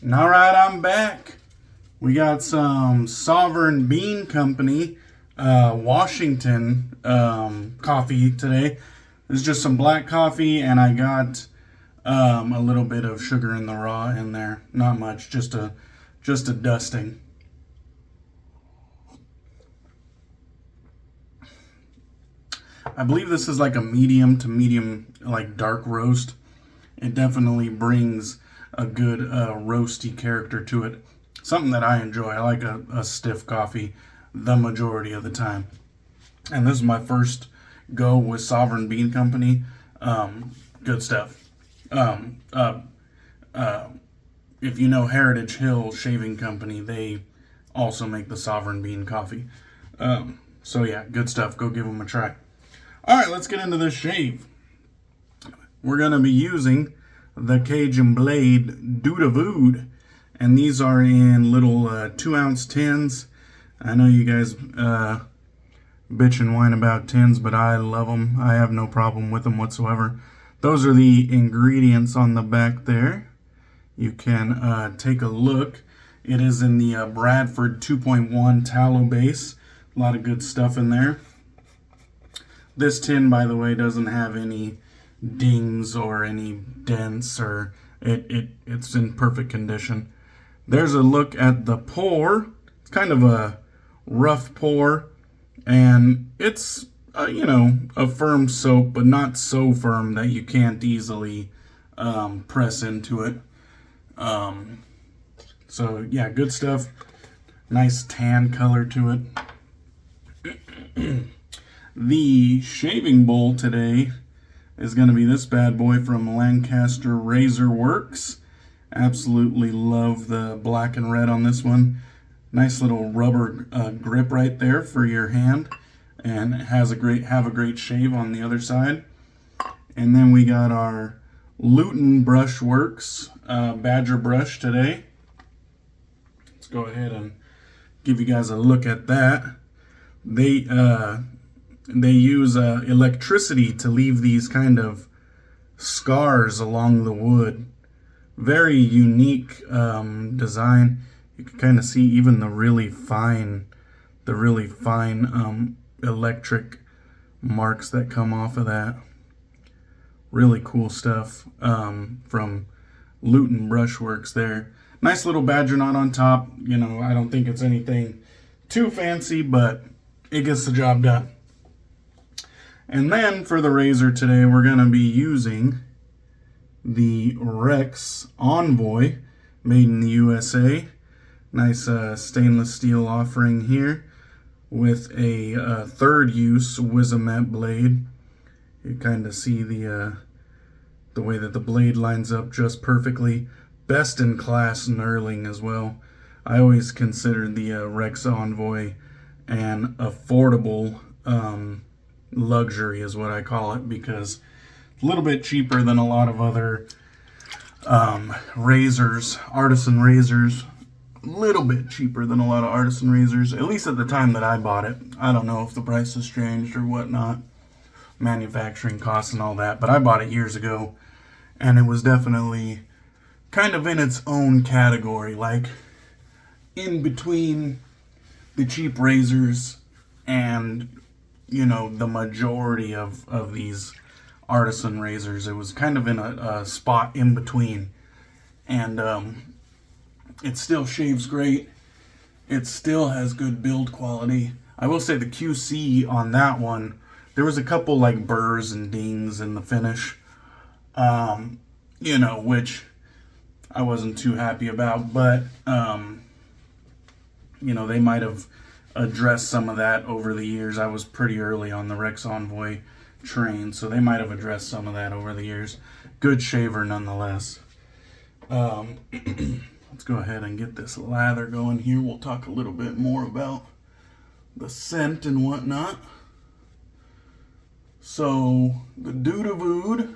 All right, I'm back. We got some Sovereign Bean Company, Washington coffee today. It's just some black coffee, and I got a little bit of sugar in the raw in there. Not much, just a dusting. I believe this is like a medium to medium, like dark roast. It definitely brings a good roasty character to it. Something that I enjoy. I like a stiff coffee the majority of the time. And this is my first go with Sovereign Bean Company. Good stuff. If you know Heritage Hill Shaving Company, they also make the Sovereign Bean coffee. So yeah, good stuff. Go give them a try. All right, let's get into this shave. We're going to be using the Cajun Blade Dude, and these are in little 2-ounce tins. I know you guys bitch and whine about tins, but I love them. I have no problem with them whatsoever. Those are the ingredients on the back there. You can take a look. It is in the Bradford 2.1 tallow base. A lot of good stuff in there. This tin, by the way, doesn't have any dings or any dents, or it's in perfect condition. There's a look at the pour. It's kind of a rough pour, and it's a firm soap, but not so firm that you can't easily press into it. So yeah, good stuff. Nice tan color to it. The shaving bowl today is going to be this bad boy from Lancaster Razor Works. Absolutely love the black and red on this one. Nice little rubber grip right there for your hand, and it has a great shave on the other side. And then we got our Lutin Brushworks Badger brush today. Let's go ahead and give you guys a look at that. They use electricity to leave these kind of scars along the wood. Very unique design. You can kind of see even the really fine electric marks that come off of that. Really cool stuff from Lutin Brushworks there. Nice little badger knot on top. I don't think it's anything too fancy, but it gets the job done. And then for the razor today, we're going to be using the Rex Envoy, made in the USA. Nice stainless steel offering here with a third use Wizamet blade. You kind of see the way that the blade lines up just perfectly. Best in class knurling as well. I always considered the Rex Envoy an affordable luxury is what I call it, because it's a little bit cheaper than a lot of other razors, artisan razors. A little bit cheaper than a lot of artisan razors, at least at the time that I bought it. I don't know if the price has changed or whatnot, manufacturing costs and all that, but I bought it years ago, and it was definitely kind of in its own category, like in between the cheap razors and the majority of these artisan razors. It was kind of in a spot in between, and it still shaves great. It still has good build quality. I will say the QC on that one, there was a couple like burrs and dings in the finish, which I wasn't too happy about, but they might have addressed some of that over the years. I was pretty early on the Rex Envoy train, so they might have addressed some of that over the years. Good shaver nonetheless. Let's go ahead and get this lather going here. We'll talk a little bit more about the scent and whatnot. So the Dude of Oud,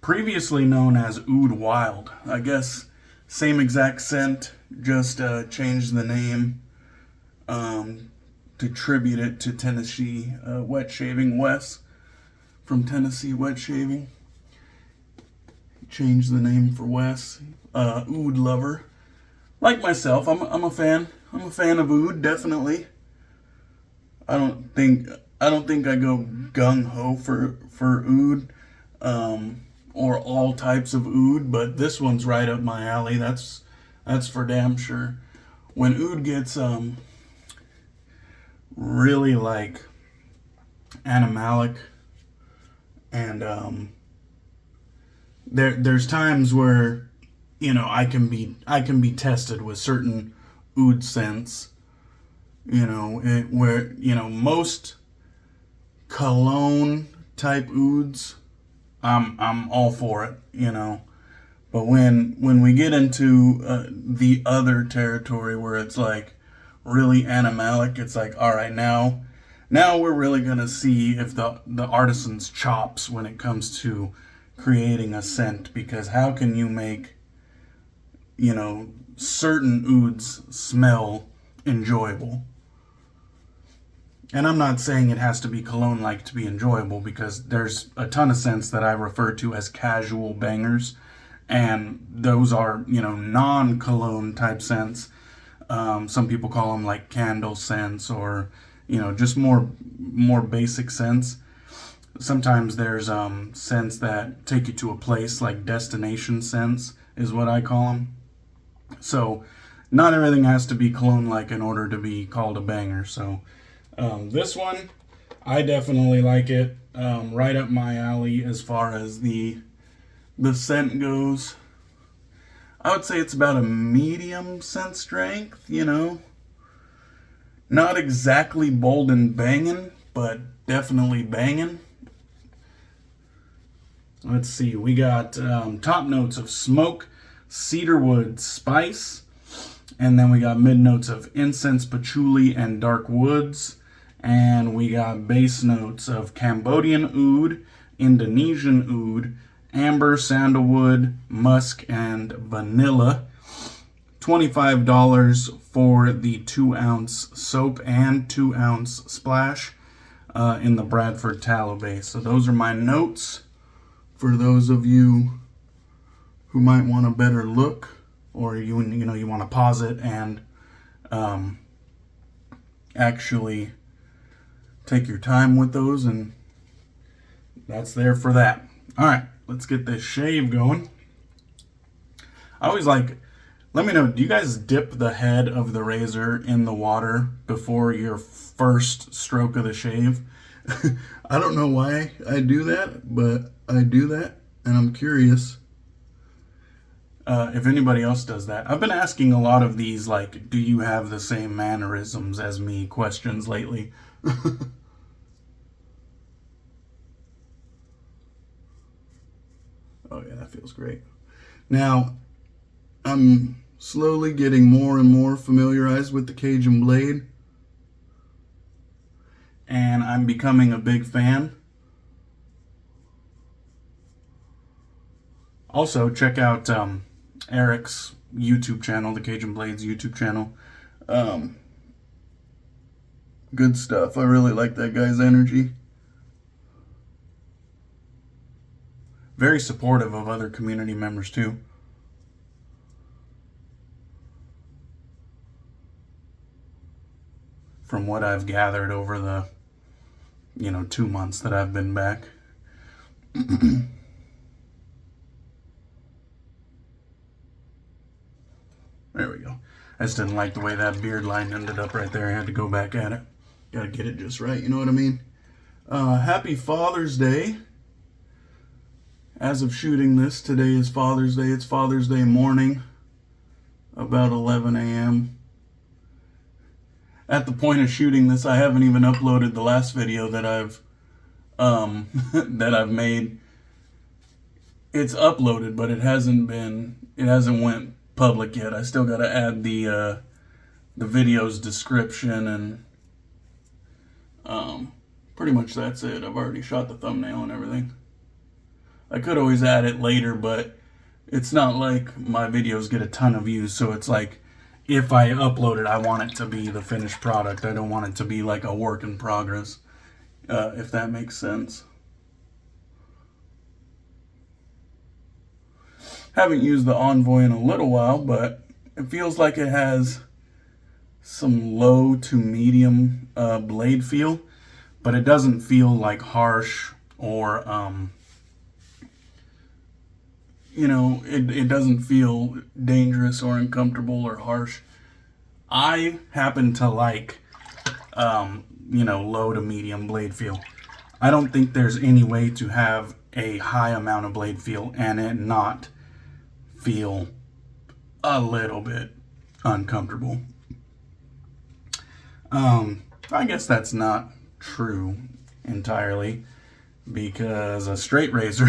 previously known as Oud Wild. I guess same exact scent, just changed the name to tribute it to Tennessee Wet Shaving, Wes from Tennessee Wet Shaving. Change the name for Wes. Oud lover. Like myself, I'm a fan. I'm a fan of oud, definitely. I don't think I go gung ho for oud, or all types of oud, but this one's right up my alley. That's for damn sure. When oud gets really like animalic, and there's times where, you know, I can be tested with certain oud scents, you know, where, you know, most cologne type ouds, I'm all for it, you know. But when we get into the other territory where it's like really animalic, it's like, all right, now we're really gonna see if the artisan's chops when it comes to creating a scent, because how can you make, you know, certain ouds smell enjoyable? And I'm not saying it has to be cologne-like to be enjoyable, because there's a ton of scents that I refer to as casual bangers, and those are, you know, non-cologne type scents. Some people call them like candle scents, or, you know, just more basic scents. Sometimes there's scents that take you to a place, like destination scents is what I call them. So not everything has to be cologne-like in order to be called a banger. So this one, I definitely like it. Right up my alley as far as the scent goes. I would say it's about a medium scent strength, you know. Not exactly bold and banging, but definitely banging. Let's see, we got top notes of smoke, cedarwood, spice, and then we got mid notes of incense, patchouli, and dark woods. And we got base notes of Cambodian oud, Indonesian oud, amber, sandalwood, musk, and vanilla. $25 for the 2-ounce soap and 2-ounce splash in the Bradford tallow base. So those are my notes for those of you who might want a better look, or you want to pause it and actually take your time with those, and that's there for that. All right, let's get this shave going. I always like, let me know, do you guys dip the head of the razor in the water before your first stroke of the shave? I don't know why I do that, but I do that, and I'm curious if anybody else does that. I've been asking a lot of these, like, do you have the same mannerisms as me questions lately. Oh yeah, that feels great. Now, I'm slowly getting more and more familiarized with the Cajun Blade, and I'm becoming a big fan. Also, check out Eric's YouTube channel, the Cajun Blade's YouTube channel. Good stuff. I really like that guy's energy. Very supportive of other community members too. From what I've gathered over the, 2 months that I've been back. There we go. I just didn't like the way that beard line ended up right there. I had to go back at it. Gotta get it just right, you know what I mean? Happy Father's Day. As of shooting this, today is Father's Day. It's Father's Day morning, about 11 a.m. At the point of shooting this, I haven't even uploaded the last video that I've made. It's uploaded, but it hasn't went public yet. I still got to add the video's description, and pretty much that's it. I've already shot the thumbnail and everything. I could always add it later, but it's not like my videos get a ton of views, so it's like, if I upload it, I want it to be the finished product. I don't want it to be like a work in progress, if that makes sense. Haven't used the Envoy in a little while, but it feels like it has some low to medium blade feel, but it doesn't feel like harsh or it doesn't feel dangerous or uncomfortable or harsh. I happen to like low to medium blade feel. I don't think there's any way to have a high amount of blade feel and it not feel a little bit uncomfortable. I guess that's not true entirely, because a straight razor,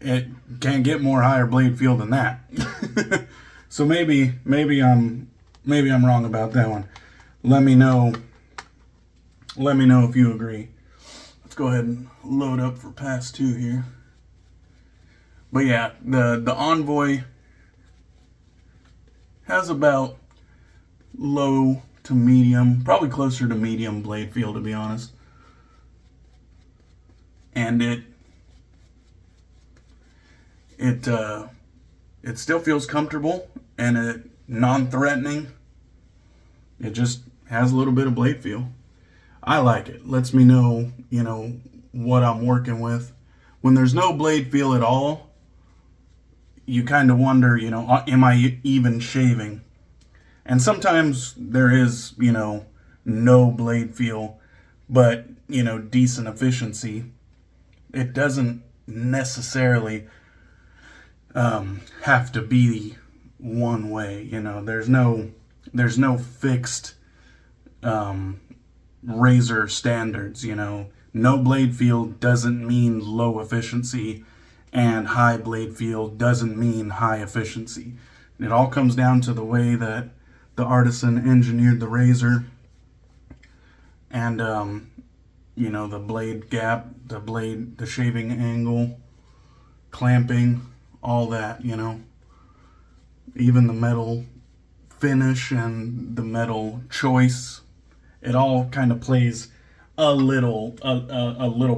it can't get more higher blade feel than that. So maybe I'm wrong about that one. Let me know if you agree. Let's go ahead and load up for pass 2 here. But yeah, the Envoy has about low to medium, probably closer to medium blade feel, to be honest. And it still feels comfortable and it non-threatening. It just has a little bit of blade feel. I like it. Lets me know, what I'm working with. When there's no blade feel at all, you kind of wonder, am I even shaving? And sometimes there is, no blade feel, but, decent efficiency. It doesn't necessarily have to be one way. There's no fixed razor standards. No blade feel doesn't mean low efficiency, and high blade feel doesn't mean high efficiency. It all comes down to the way that the artisan engineered the razor, and the blade gap, the shaving angle, clamping, all that, even the metal finish and the metal choice. It all kind of plays a little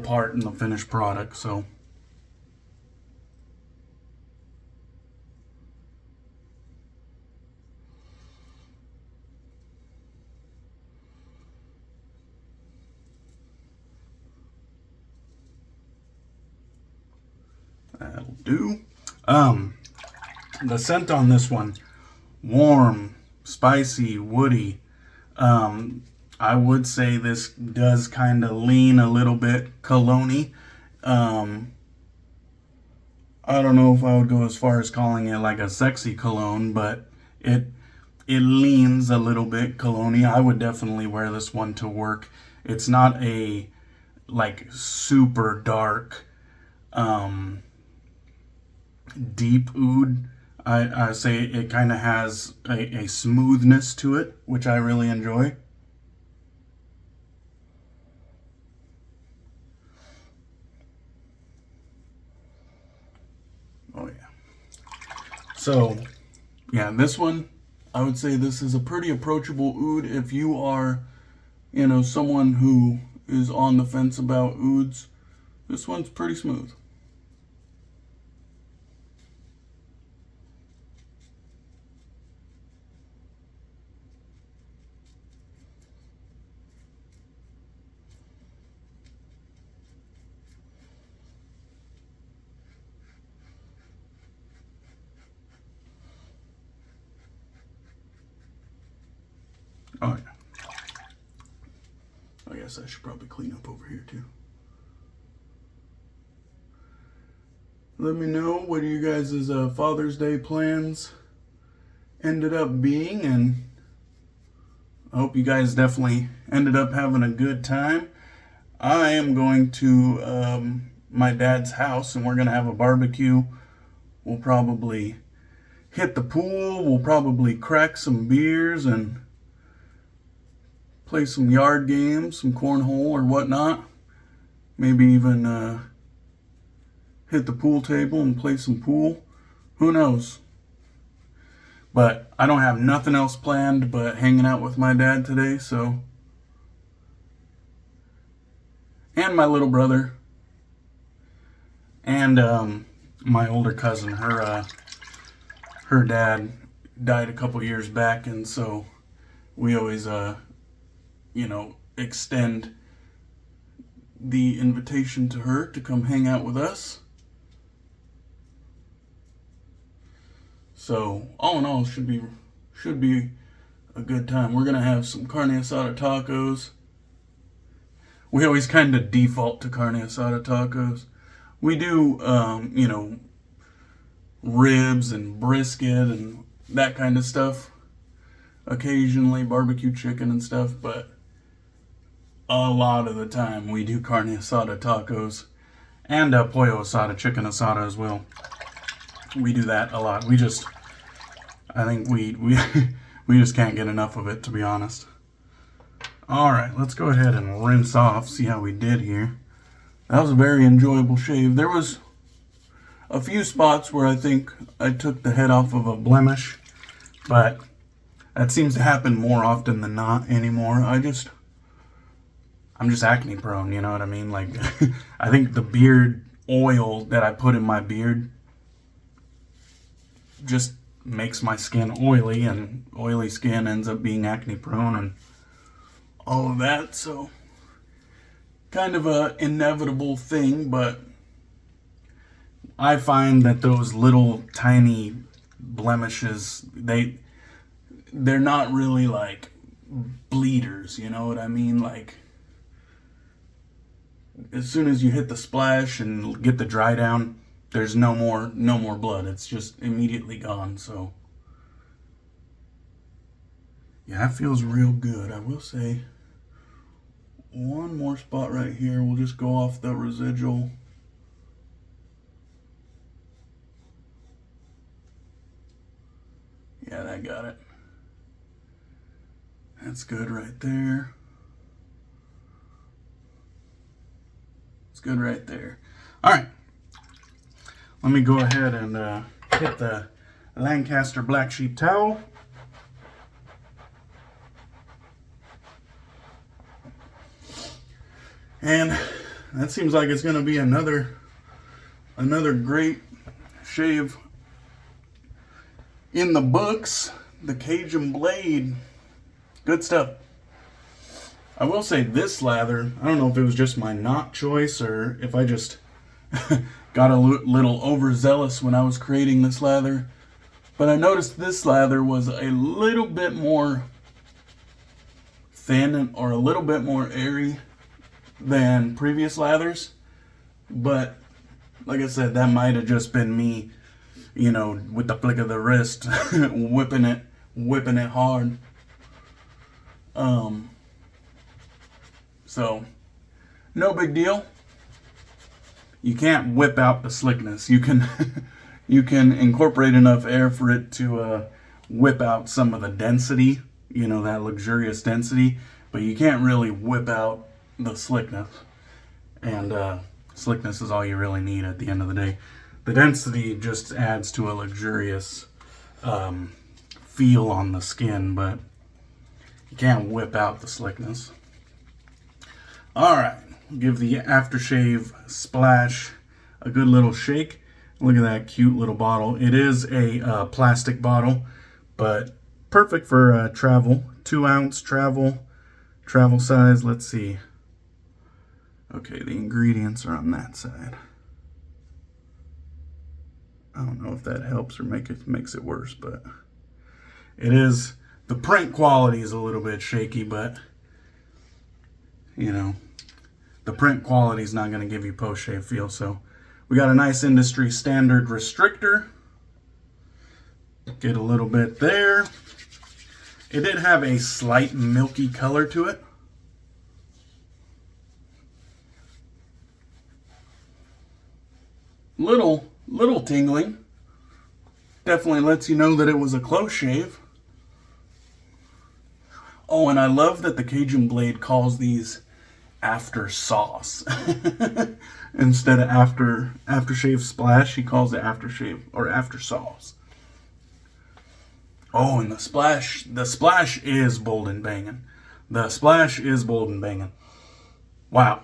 part in the finished product. So that'll do. The scent on this one, warm, spicy, woody. I would say this does kind of lean a little bit cologne-y. I don't know if I would go as far as calling it like a sexy cologne, but it leans a little bit cologne-y. I would definitely wear this one to work. It's not a like super dark deep oud. I say it kind of has a smoothness to it, which I really enjoy. Oh yeah. So yeah, this one, I would say this is a pretty approachable oud if you are, someone who is on the fence about ouds. This one's pretty smooth. Oh yeah. I guess I should probably clean up over here too. Let me know what you guys' Father's Day plans ended up being, and I hope you guys definitely ended up having a good time. I am going to my dad's house, and we're going to have a barbecue. We'll probably hit the pool. We'll probably crack some beers and play some yard games, some cornhole or whatnot. Maybe even hit the pool table and play some pool. Who knows? But I don't have nothing else planned but hanging out with my dad today, so. And my little brother. And my older cousin, her dad died a couple years back, and so we always extend the invitation to her to come hang out with us. So all in all, should be a good time. We're gonna have some carne asada tacos. We always kind of default to carne asada tacos. We do ribs and brisket and that kind of stuff. Occasionally barbecue chicken and stuff, but a lot of the time we do carne asada tacos and pollo asada, chicken asada as well. We do that a lot. I think we we just can't get enough of it, to be honest. All right, let's go ahead and rinse off, see how we did here. That was a very enjoyable shave. There was a few spots where I think I took the head off of a blemish, but that seems to happen more often than not anymore. I'm just acne prone, you know what I mean? Like, I think the beard oil that I put in my beard just makes my skin oily, and oily skin ends up being acne prone and all of that. So kind of a inevitable thing, but I find that those little tiny blemishes, they're not really like bleeders, you know what I mean? Like, as soon as you hit the splash and get the dry down, there's no more blood. It's just immediately gone. So yeah, that feels real good. I will say one more spot right here. We'll just go off the residual. Yeah, that got it. That's good right there. It's good right there. All right. Let me go ahead and hit the Lancaster Black Sheep towel. And that seems like it's going to be another great shave in the books. The Cajun Blade. Good stuff. I will say this lather, I don't know if it was just my knot choice or if I just got a little overzealous when I was creating this lather, but I noticed this lather was a little bit more thin or a little bit more airy than previous lathers. But like I said, that might have just been me, you know, with the flick of the wrist whipping it hard. So no big deal. You can't whip out the slickness. You can you can incorporate enough air for it to whip out some of the density, you know, that luxurious density, but you can't really whip out the slickness. And slickness is all you really need at the end of the day. The density just adds to a luxurious feel on the skin, but you can't whip out the slickness. All right, give the aftershave splash a good little shake. Look at that cute little bottle. It is a plastic bottle, but perfect for travel. 2-ounce travel size. Let's see. Okay, the ingredients are on that side. I don't know if that helps or makes it worse, but it is. The print quality is a little bit shaky, but you know, the print quality is not going to give you post-shave feel. So we got a nice industry standard restrictor. Get a little bit there. It did have a slight milky color to it. Little tingling. Definitely lets you know that it was a close shave. Oh, and I love that the Cajun Blade calls these after sauce. Instead of aftershave splash, he calls it aftershave or after sauce. Oh, and the splash is bold and banging. The splash is bold and banging. Wow.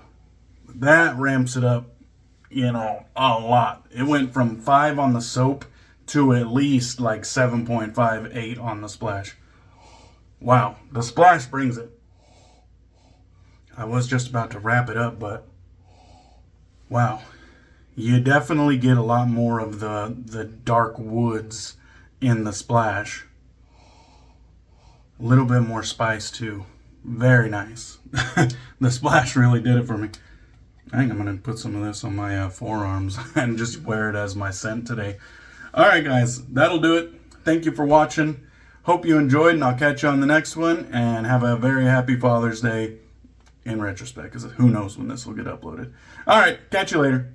That ramps it up you know, a lot. It went from 5 on the soap to at least like 7.5, 8 on the splash. Wow, the splash brings it. I was just about to wrap it up, but wow. You definitely get a lot more of the dark woods in the splash. A little bit more spice too. Very nice. The splash really did it for me. I think I'm going to put some of this on my forearms and just wear it as my scent today. Alright guys, that'll do it. Thank you for watching. Hope you enjoyed, and I'll catch you on the next one. And have a very happy Father's Day in retrospect, because who knows when this will get uploaded. Alright, catch you later.